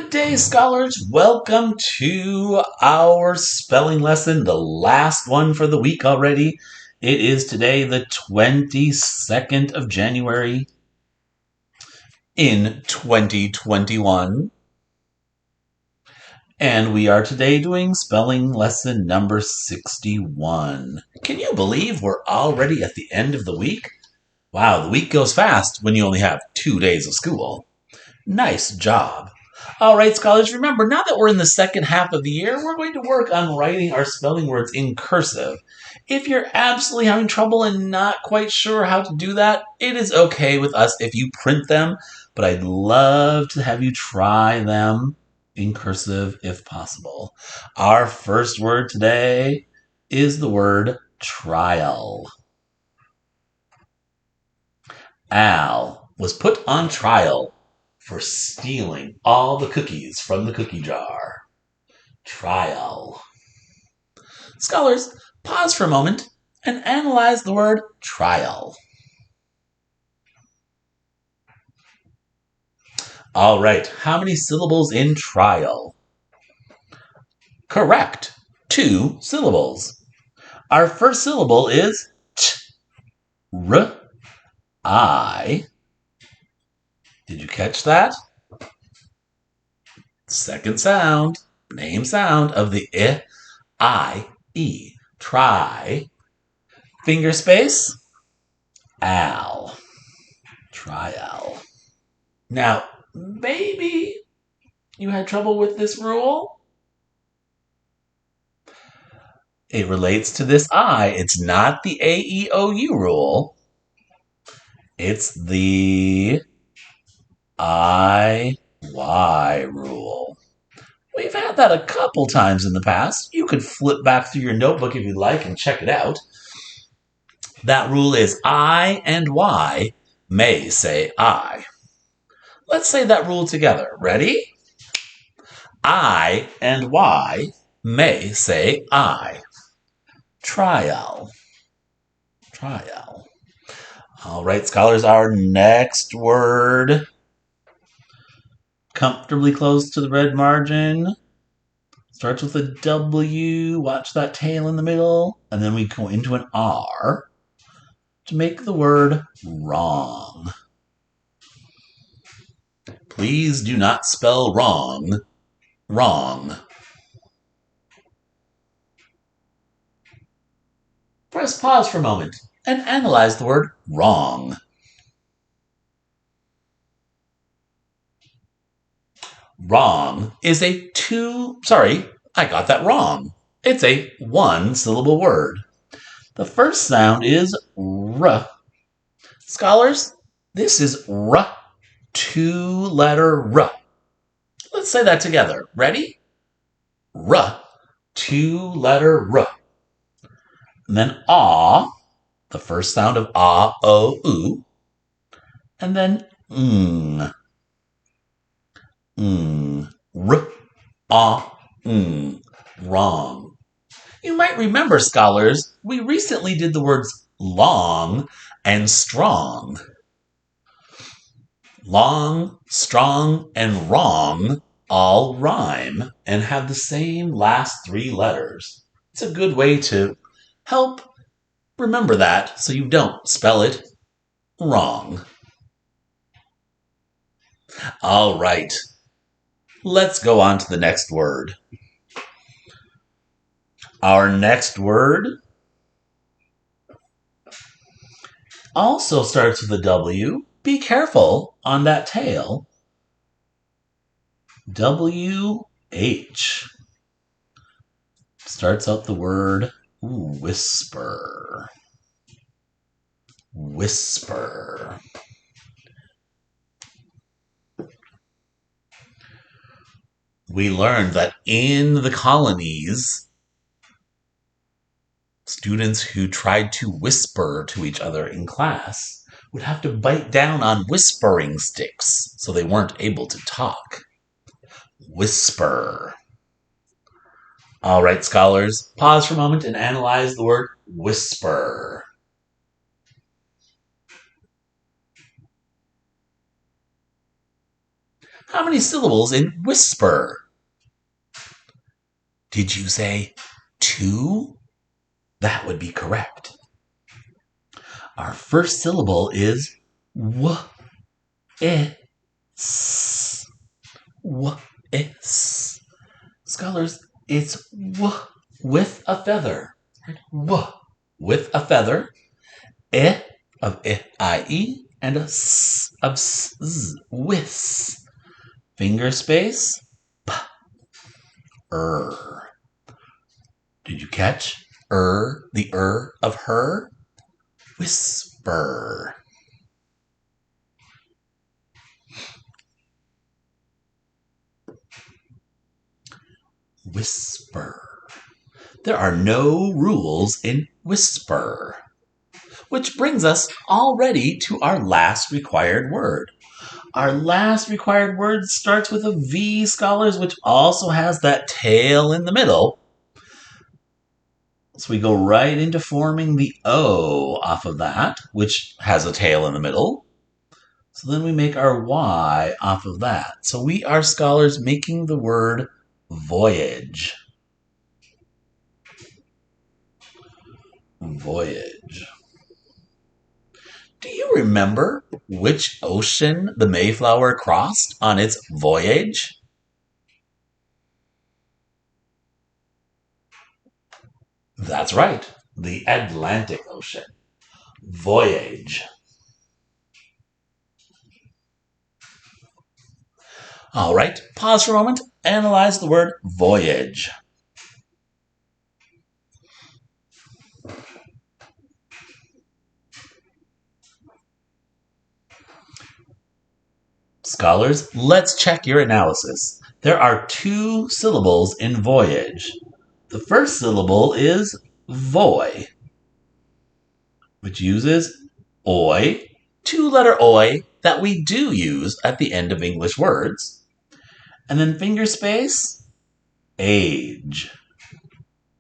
Good day, scholars. Welcome to our spelling lesson, the last one for the week already. It is today the 22nd of January in 2021. And we are today doing spelling lesson number 61. Can you believe we're already at the end of the week? Wow, the week goes fast when you only have 2 days of school. Nice job. All right, scholars, remember, now that we're in the second half of the year, we're going to work on writing our spelling words in cursive. If you're absolutely having trouble and not quite sure how to do that, it is okay with us if you print them, but I'd love to have you try them in cursive if possible. Our first word today is the word trial. Al was put on trial for stealing all the cookies from the cookie jar. Trial. Scholars, pause for a moment and analyze the word trial. All right, how many syllables in trial? Correct, 2 syllables. Our first syllable is t, r, I. Did you catch that? Second sound, name sound of the I, E. Try. Finger space, al. Trial. Now, maybe you had trouble with this rule. It relates to this I. It's not the A-E-O-U rule. It's the I-Y rule. We've had that a couple times in the past. You could flip back through your notebook if you'd like and check it out. That rule is I and Y may say I. Let's say that rule together. Ready? I and Y may say I. Trial. Trial. All right, scholars, our next word. Comfortably close to the red margin. Starts with a W. Watch that tail in the middle. And then we go into an R to make the word wrong. Please do not spell wrong. Wrong. Press pause for a moment and analyze the word wrong. Wrong is a I got that wrong. It's a 1-syllable word. The first sound is R. Scholars, this is R, 2-letter R. Let's say that together. Ready? R, 2-letter R. And then ah, the first sound of ah, o, oo. And then ng. R, ah, wrong. You might remember, scholars, we recently did the words long and strong. Long, strong, and wrong all rhyme and have the same last 3 letters. It's a good way to help remember that so you don't spell it wrong. All right, let's go on to the next word. Our next word also starts with a W. Be careful on that tail. W-H. Starts out the word whisper. Whisper. We learned that in the colonies, students who tried to whisper to each other in class would have to bite down on whispering sticks so they weren't able to talk. Whisper. All right, scholars, pause for a moment and analyze the word whisper. How many syllables in whisper? Did you say 2? That would be correct. Our first syllable is w, I, s. W, I, s. Scholars, it's w with a feather. W with a feather. I of I, and a s of s, whis. Finger space, p, Did you catch the of her? Whisper. Whisper. There are no rules in whisper. Which brings us already to our last required word. Our last required word starts with a V, scholars, which also has that tail in the middle. So we go right into forming the O off of that, which has a tail in the middle. So then we make our Y off of that. So we are, scholars, making the word voyage. Voyage. Do you remember which ocean the Mayflower crossed on its voyage? That's right, the Atlantic Ocean. Voyage. All right, pause for a moment. Analyze the word voyage. Scholars, let's check your analysis. There are 2 syllables in voyage. The first syllable is voy, which uses oi, 2-letter oi that we do use at the end of English words. And then finger space, age.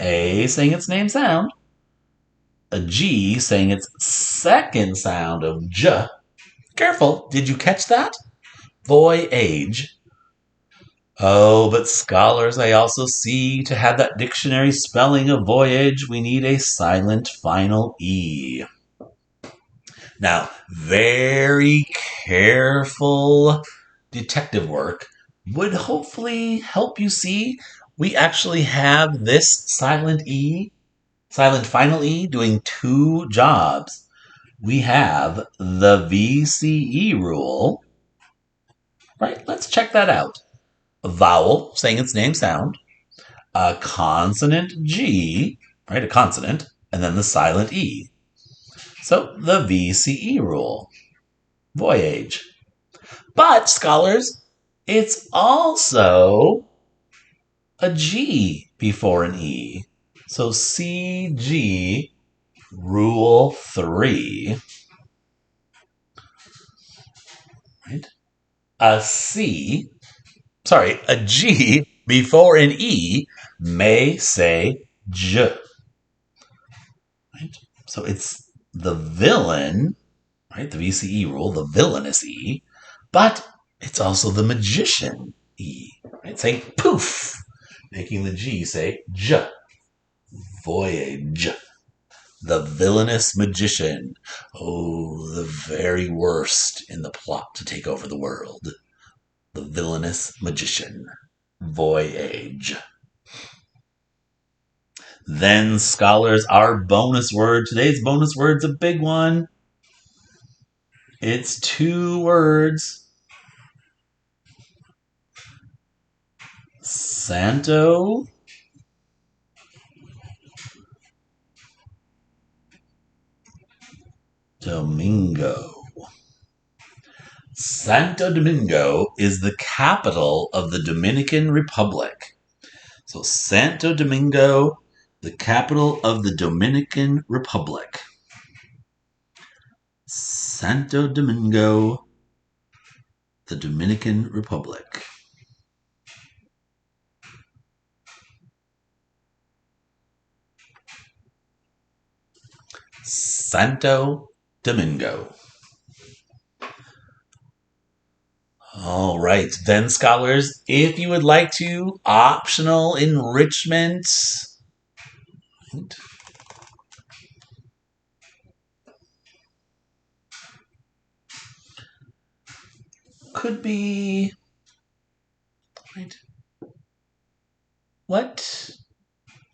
A saying its name sound. A G saying its second sound of J. Careful, did you catch that? Voyage. Oh, but scholars, I also see to have that dictionary spelling of voyage, we need a silent final E. Now, very careful detective work would hopefully help you see we actually have this silent final E, doing 2 jobs. We have the VCE rule. Right, let's check that out. A vowel, saying its name sound, a consonant G, right, a consonant, and then the silent E. So the VCE rule, voyage. But, scholars, it's also a G before an E. So CG, rule 3. Right? A G before an E may say J. Right? So it's the villain, right? The VCE rule, the villainous E, but it's also the magician E, right? Saying poof, making the G say J. Voyage. The villainous magician. Oh, the very worst in the plot to take over the world. The villainous magician. Voyage. Then, scholars, our bonus word. Today's bonus word's a big one. It's 2 words. Santo Domingo. Santo Domingo is the capital of the Dominican Republic. So Santo Domingo, the capital of the Dominican Republic. Santo Domingo, the Dominican Republic. Santo Domingo. All right, then, scholars, if you would like to, optional enrichment. Could be. Right. What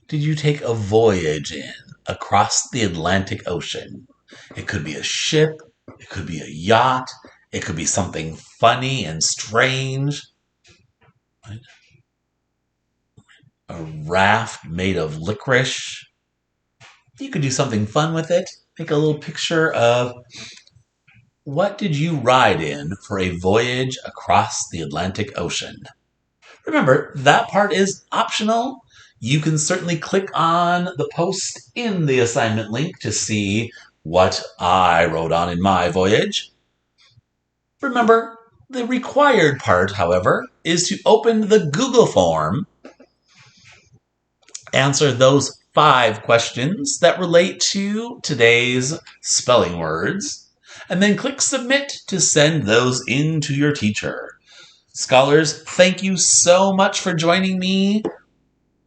did you take a voyage in across the Atlantic Ocean? It could be a ship, it could be a yacht, it could be something funny and strange. Right? A raft made of licorice. You could do something fun with it. Make a little picture of what did you ride in for a voyage across the Atlantic Ocean? Remember, that part is optional. You can certainly click on the post in the assignment link to see what I wrote on in my voyage. Remember, the required part, however, is to open the Google form, answer those 5 questions that relate to today's spelling words, and then click submit to send those in to your teacher. Scholars, thank you so much for joining me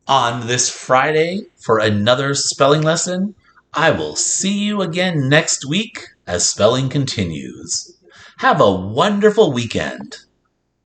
on this Friday for another spelling lesson. I will see you again next week as spelling continues. Have a wonderful weekend.